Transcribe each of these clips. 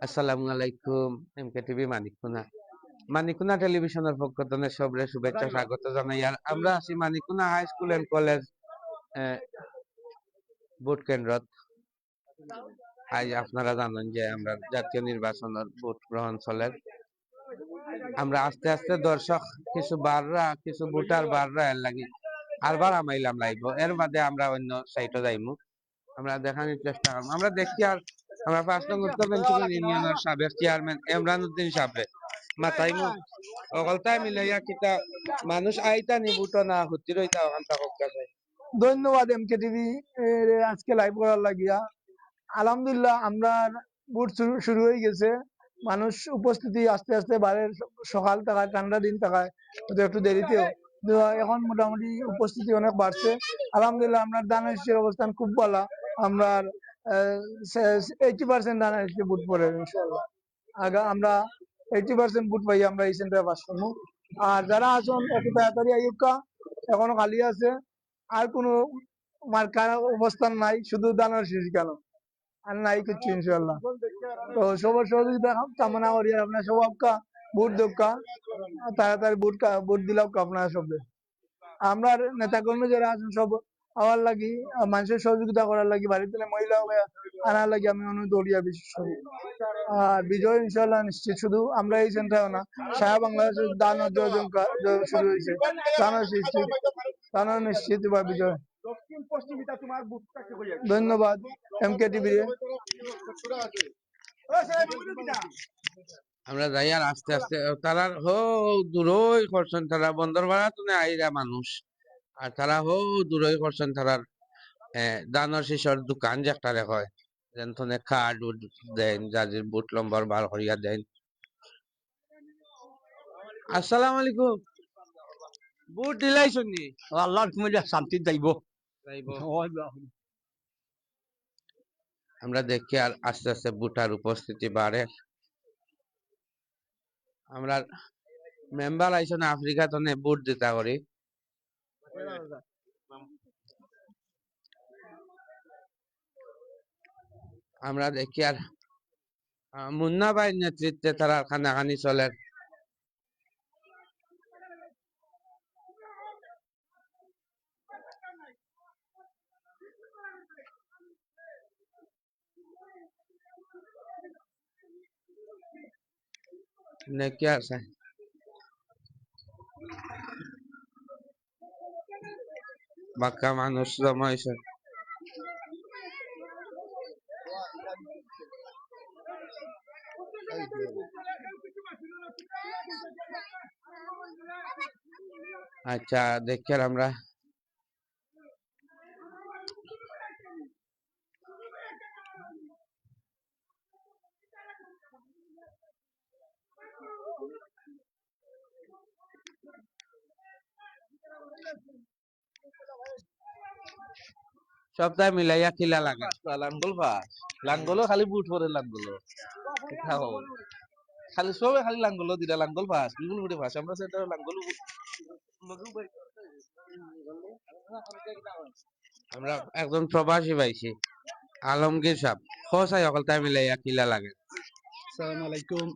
আসসালামু আলাইকুম। এমকে টিভি মানিকপুনা মানিকপুনা টেলিভিশনের পক্ষ থেকে সবরে শুভেচ্ছা স্বাগত জানাই। আর আমরা আছি Manikpuna high school and college vote কেন্দ্রত। আজ আপনারা জানেন যে আমরা জাতীয় নির্বাচনের ভোট গ্রহণ চলে। আমরা আস্তে আস্তে দর্শক কিছু বাররা কিছু ভোটার বাররা এর লাগি আরবার আমাইলাম লাইব। এর বাদে আমরা অন্য সাইটে যাইমু। আমরা দেখানোর চেষ্টা করব। আমরা দেখি আর আমরা ৫ নং উত্তর বেঞ্চুল ইউনিয়নের সাবেক চেয়ারম্যান ইমরান উদ্দিন সাহেব মাতাইমু অকলতায় মিলাইয়া কিতা মানুষ আইতা নিবুটো না হুতির হইতা ওখান থাকক কাছে। ধন্যবাদ এমকে টিভি আজকে লাইভ করার লাগিয়া। আলহামদুলিল্লাহ আমরা ভোট শুরু হয়ে গেছে। মানুষ উপস্থিতি আস্তে আস্তে বাড়ে। সকাল থাকায় ঠান্ডা দিন থাকায় একটু দেরিতেও এখন মোটামুটি উপস্থিতি অনেক বাড়ছে। আলহামদুলিল্লাহ আমরা দানাশীর অবস্থান খুব ভালো। আমরা 80% দানাশী ভোট পড়ে ইনশাআল্লাহ। আমরা 80% ভোট পাই আমরা এই সেন্টারে পাস করবো। আর যারা আছেন একটু তাড়াতাড়ি আইয়ুকা, এখনো খালি আছে। আর কোনো মার্কার অবস্থান নাই, শুধু দানার শীষ কেন আর নাই কিছু ইনশাল্লাহ। তো সবার সহযোগিতা কামনা করি। আপনার সবাবকা ভোট দোকা তাড়াতাড়ি ভোট দিলাম আপনার সবে। আমরা নেতা কর্মী যারা আছেন সব আমার লাগি মানুষের সহযোগিতা করার লাগি বাড়িতে মহিলা আনার লাগি আমি অনুরোধ করিয়া বিশেষ করি। আর বিজয় ইনশাল্লাহ নিশ্চিত। শুধু আমরা এই সেন্টারে না, সারা বাংলাদেশের দান অর্জন শুরু হয়েছে। দানও নিশ্চিত বা বিজয়। ধন্যবাদ এমকে টিভি। আমরা যাই আর আস্তে আস্তে তারা হো দূরই করছেন, তারা বন্দর ভাড়া তো আইরা মানুষ আর তারা হো দূরই করছেন। তারার দানোর শিশর দোকান যে একটা হয় যেন কার্ড দেন, যার বুট নম্বর বার করিয়া দেন। আসসালামু আলাইকুম। বুট দিলাইছেন নি? আল্লাহর কইলে শান্তি যাইব। আমরা দেখি আর আস্তে আস্তে বুটার উপস্থিতি বাড়ে। আমরা মেম্বার আইছেন আফ্রিকা তো বুট দিতা করি। আমরা দেখি আর মুন্না ভাইয়ের নেতৃত্বে তারা খানাখানি চলে। নাকি আছে বাক্কা মানুষ জমা হয়েছে। আচ্ছা দেখি আর আমরা সপ্তাহে মিলাইয়া কিলা লাগে লাঙ্গল ফাস লাঙ্গল খালি বুট পরে লাঙ্গল খালি সবে খালি লাঙ্গল দিলা লাঙ্গল ফাস বিপুল বুটে ফাস আমরা সেটা লাঙ্গল আমরা একজন প্রবাসী পাইছি আলমগীর সাহেব খোসাই অকলতায় মিলাইয়া কিলা লাগে। আসসালামু আলাইকুম।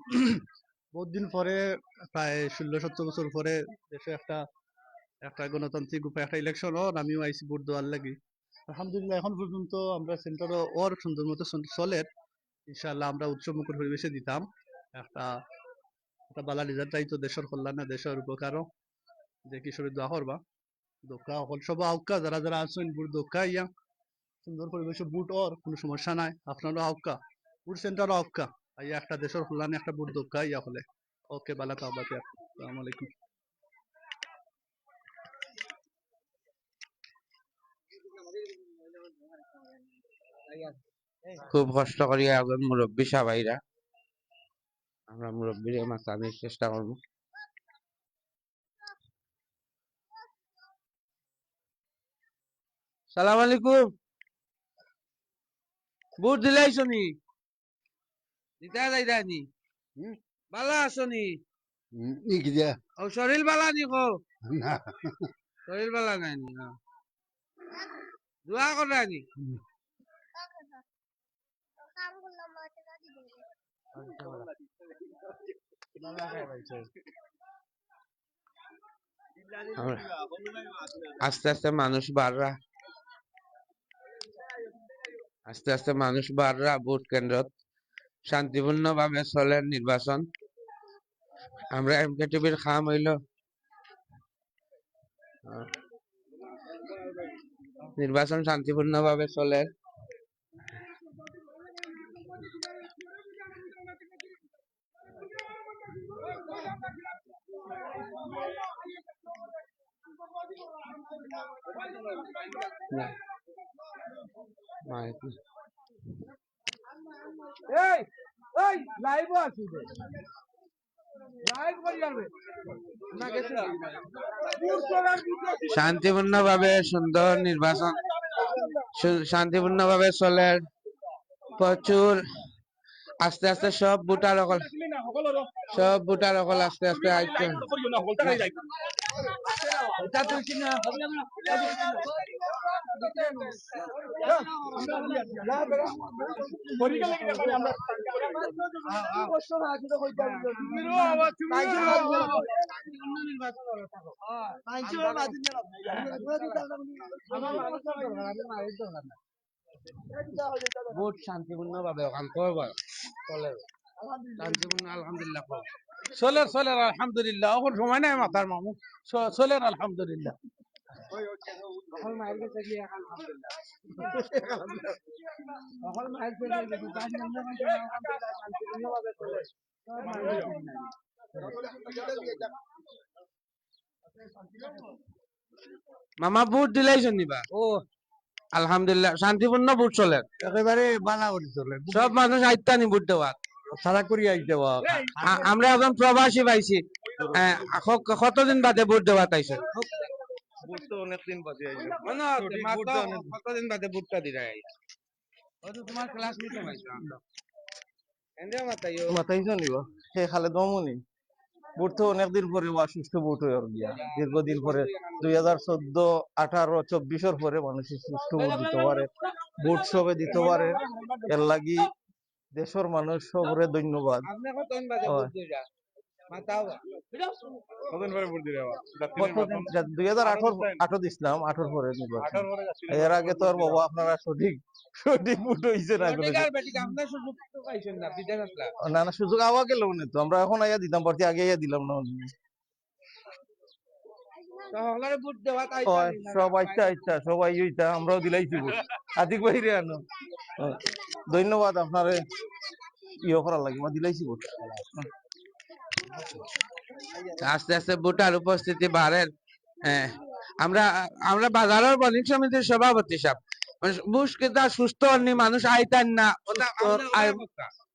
বহুত দিন পরে প্রায় 16-17 বছর পরে দেশে একটা গণতান্ত্রিক উপায় একটা ইলেকশন আমিও আইসি ভোট দেওয়ার লাগি। আলহামদুলিল্লাহ এখন পর্যন্ত আমরা সেন্টার ওর সুন্দর মতো চলে। ইনশাআল্লাহ আমরা উৎসব মুখর পরিবেশে দিতাম একটা বালা রেজাল্ট চাইতো দেশের কল্যাণে দেশের উপকারও যে কিশোরী দোয়া করবা দোকা হল সব আউকা যারা যারা আছেন বুট দোকা ইয়া সুন্দর পরিবেশে বুট ওর কোনো সমস্যা নাই। আপনারও আউকা বুট সেন্টারও আউকা আইয়া একটা দেশের কল্যাণে একটা বুট দোকা ইয়া হলে ওকে বালা তাবাতে। আসসালামু আলাইকুম। খুব কষ্ট করিয়া একজন মুরব্বী সাবাইরা আমরা মুরব্বীর মাতানোর চেষ্টা করবো। সালাম আলাইকুম। বুট দিলাইছো নি? দিতা যাইতা নি? বালা আছো নি? ও শরীর বালা নি কো? শরীর বালা নাই নি? দোয়া করা নি? আমরা আস্তে আস্তে মানুষ বাড়রা ভোট কেন্দ্র শান্তিপূর্ণ ভাবে চলে নির্বাচন। আমরা এমকে টিভির খাম হইল নির্বাচন শান্তিপূর্ণ ভাবে চলে। এই এই লাইভ আছে লাইভ করি যাবে না গেছে শান্তিপূর্ণ ভাবে সুন্দর নির্বাচন শান্তিপূর্ণ ভাবে চলে। প্রচুর আস্তে আস্তে সব ভোটার আস্তে আস্তে আইছে। ভোট শান্তিপূর্ণ ভাবে চলে শান্তিপূর্ণ আলহামদুলিল্লাহ। চলে আলহামদুলিল্লাহ, এখন সময় নাই মাথার মামু। চলে আলহামদুলিল্লাহ। মামা ভোট দিলাইছেন নিবা? ও আলহামদুলিল্লাহ শান্তিপূর্ণ ভোট চলে একেবারে বালা করে চলে সব মানুষ আইতানি ভোট দেওয়া। সারা করি আইতে আমরা এখন প্রবাসী পাইছি। কতদিন বাদে ভোট দেওয়া তাইছেন? অনেকদিন বাদে কতদিন বাদে ভোটটা দিরা তোমার ক্লাস নিতে পাইছো? মাতাইছো নিব সে খালে দমনি ভোট তো অনেকদিন পরে সুস্থ ভোট হয়ে গিয়া দীর্ঘদিন পরে 2014, 18, 24 পরে মানুষ সুস্থ ভোট দিতে পারে, ভোট সবে দিতে পারে। এর লাগি দেশের মানুষ সবরে ধন্যবাদ। আপনি কতদিন বাদে ভোট দিরা? মাতাও কতদিন পরে ভোট দিরা? 2018 দিছিলাম, 18 পরে নির্বাচন। এর আগে তো আর বাবা আপনারা সঠিক ভোট হইছে না কোনো। আপনার সুযোগ তো পাইছেন না বিদেশ আসলা। না না, সুযোগ আওয়া গেল না তো, আমরা এখন আইয়া দিতাম পারছি, আগে আইয়া দিলাম না। ভোট দেওয়া সবাই সবাই হইতা আমরাও দিলাইছি ভোট। আদিক বাহিরে আনো ধন্যবাদ আপনারে ইয়ে করার লাগে, আমরা দিলাইছি ভোট। আস্তে আস্তে ভোটার উপস্থিতি বাড়ে। আমরা আমরা বাজারের বণিক সমিতির সভাপতি সাহেব বুশ কিতা সুস্থ হননি মানুষ আইতান না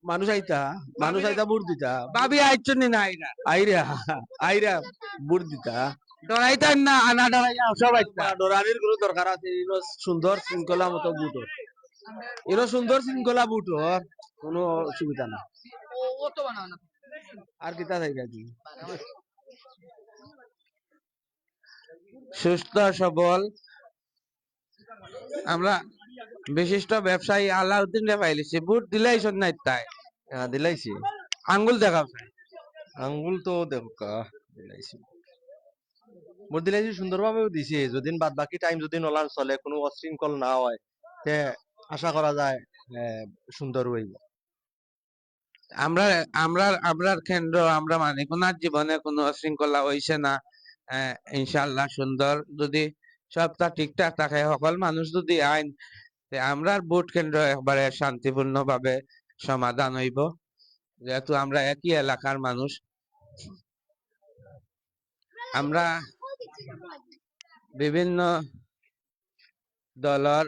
মানুষ আইতা ভোট দিতা, ভাবি আইছেন না আইরা আইরা ভোট দিতা। ডরাইতান না আনা ডরাইয়া সব আইতা। ডরানির কোনো দরকার আছে? সুন্দর শৃঙ্খলা মতো ভোট, সুন্দর শৃঙ্খলা ভোট, কোনো অসুবিধা না। আর কিতা থাইকা কি সুস্থ সবল আমরা বিশিষ্ট ব্যবসায়ী আলাউদ্দিন রে পাইলিছি ভোট দিলাইছেন না তাই? দিলাইছি। আঙ্গুল দেখাও আঙ্গুল তো দেখা দিলাইছি, ভোট দিলাইছি সুন্দরভাবেও দিছি। যদি বাদ বাকি টাইম যদি নলার চলে, কোনো অশৃঙ্খল না হয়, তে আশা করা যায় সুন্দর হইব। আমরা আমরা আমরার কেন্দ্র আমরা মানিকুনার জীবনে কোনো শৃঙ্খলা হইছে না। ইনশাআল্লাহ সুন্দর যদি সবটা ঠিকঠাক থাকে, সকল মানুষ যদি আইন আমরার ভোট কেন্দ্র একবারে শান্তিপূর্ণ ভাবে সমাধান হইব, যেহেতু আমরা একই এলাকার মানুষ। আমরা বিভিন্ন দলের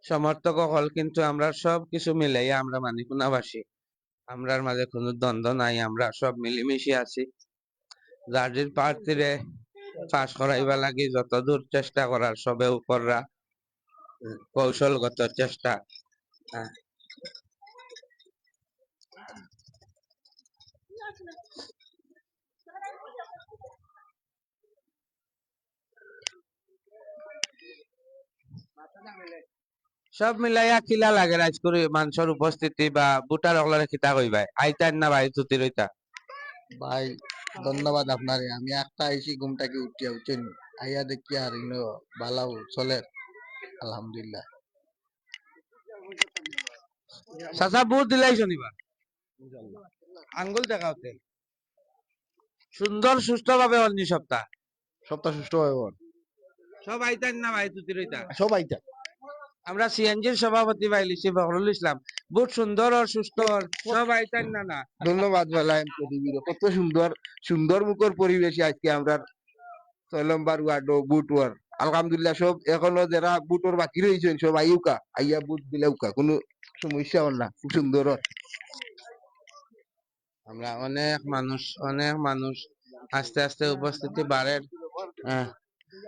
সমর্থক হল, কিন্তু আমরা সব কিছু মিলাই আমরা মানিকুনাবাসী, আমরার মাঝে কোনো দ্বন্দ্ব নাই, আমরা সব মিলিমিশি আছি। যার প্রার্থীরে পাশ করাইবা লাগি যতদূর চেষ্টা করার সবে উপররা কৌশলগত চেষ্টা। সব মিলাইয়া কিলা লাগে রাজকুরি মানুষের উপস্থিতি বা বুটার হলরে কিতা কইবাই আইতার না ভাই তুতি রইতা ভাই ধন্যবাদ আপনারে, আমি একটা আইসি ঘুমটাকে উঠিয়া উঠছেন আইয়া দেখি আর ইনো বালাও চলে আলহামদুলিল্লাহ। চাচা বুট দিলাই শনিবার আঙ্গুল দেখাওতে সুন্দর সুস্থ ভাবে অন্য সপ্তাহ সপ্তাহ সুষ্ঠু হয় সব আইতার না ভাই তুতি রইতা সব আইতা। আমরা সিএনজির সভাপতি ভাই লিসি ফখরুল ইসলাম বুট সুন্দর আর সুস্থ আর সব আইতার না না ধন্যবাদ বেলায়েম পৃথিবীর কত সুন্দর সুন্দর মুখর পরিবেশে আজকে আমরা 6 নম্বর ওয়ার্ড বুট ওয়ার আলহামদুলিল্লাহ সব এখনো যারা বুটর বাকি রয়েছেন সব আইউকা আইয়া বুট দিলেউকা কোনো সমস্যা হল না, খুব সুন্দর হয়। আমরা অনেক মানুষ আস্তে আস্তে উপস্থিতি বাড়ে হ্যাঁ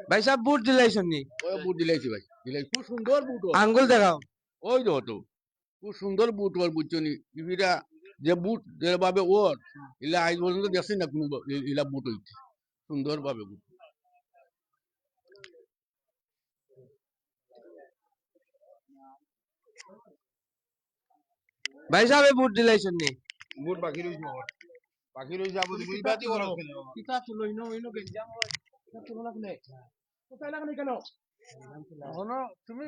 ভাই সাহেব বুট দিলাই শুনি ওই বুট দিলাইছি ভাই, দিলাই খুব সুন্দর বুট ওর। আঙ্গুল দেখাও ওই তো খুব সুন্দর বুট ওর বুঝছনি ইবিরা যে বুট যেভাবে ওর ইলা আজ পর্যন্ত দেখছি না কোনো ইলা বুট হইতে সুন্দর ভাবে বুট। ভাই সাহেব বুট দিলাই শুনি বুট বাকি রইছে ওর, বাকি রইছে আবু দুই বাতি ওর কিতাব তো লইনো ইনো গেঞ্জাম হয় কিতাব তো লাগলে কোথায় লাগানি কেন এখনো তুমি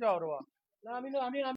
যাও না আমি